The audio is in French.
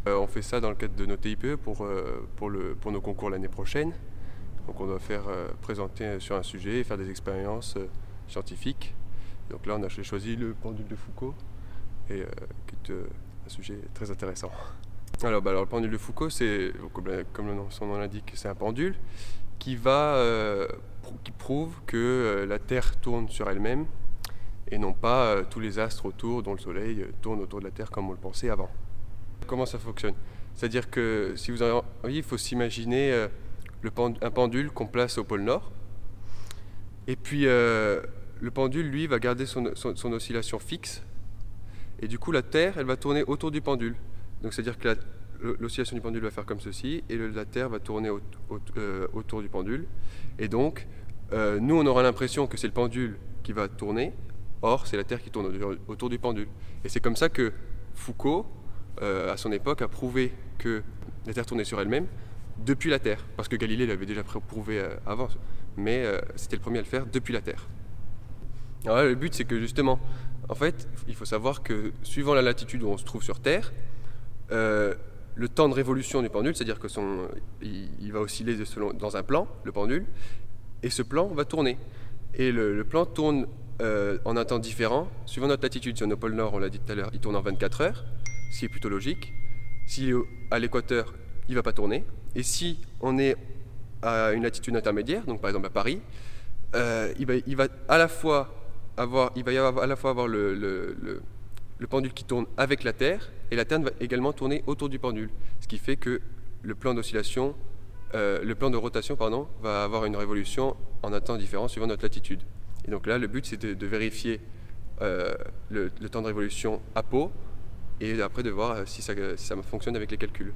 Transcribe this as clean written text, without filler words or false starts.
On fait ça dans le cadre de nos TIPE pour nos concours l'année prochaine. Donc on doit présenter sur un sujet et faire des expériences scientifiques. Donc là on a choisi le pendule de Foucault, qui est un sujet très intéressant. Alors le pendule de Foucault, c'est, comme son nom l'indique, c'est un pendule qui prouve que la Terre tourne sur elle-même et non pas tous les astres autour, dont le Soleil, tournent autour de la Terre comme on le pensait avant. Comment ça fonctionne? C'est-à-dire que si vous avez envie, il faut s'imaginer un pendule qu'on place au pôle Nord. Et puis le pendule, lui, va garder son oscillation fixe. Et du coup, la Terre, elle va tourner autour du pendule. Donc c'est-à-dire que l'oscillation du pendule va faire comme ceci, et la Terre va tourner autour du pendule. Et donc, nous, on aura l'impression que c'est le pendule qui va tourner. Or, c'est la Terre qui tourne autour du pendule. Et c'est comme ça que Foucault, à son époque, a prouvé que la Terre tournait sur elle-même depuis la Terre. Parce que Galilée l'avait déjà prouvé avant, mais c'était le premier à le faire depuis la Terre. Alors là, le but, c'est que justement, en fait, il faut savoir que suivant la latitude où on se trouve sur Terre, le temps de révolution du pendule, c'est-à-dire que il va osciller dans un plan, le pendule, et ce plan va tourner. Et le plan tourne en un temps différent, suivant notre latitude. Sur nos pôles Nord, on l'a dit tout à l'heure, il tourne en 24 heures, ce qui est plutôt logique. S'il est à l'équateur, il ne va pas tourner. Et si on est à une latitude intermédiaire, donc par exemple à Paris, il va y avoir à la fois le pendule qui tourne avec la Terre, et la Terre va également tourner autour du pendule. Ce qui fait que le plan d'oscillation, le plan de rotation, pardon, va avoir une révolution en un temps différent suivant notre latitude. Et donc là, le but, c'est de vérifier le temps de révolution à Pau, et après de voir si ça fonctionne avec les calculs.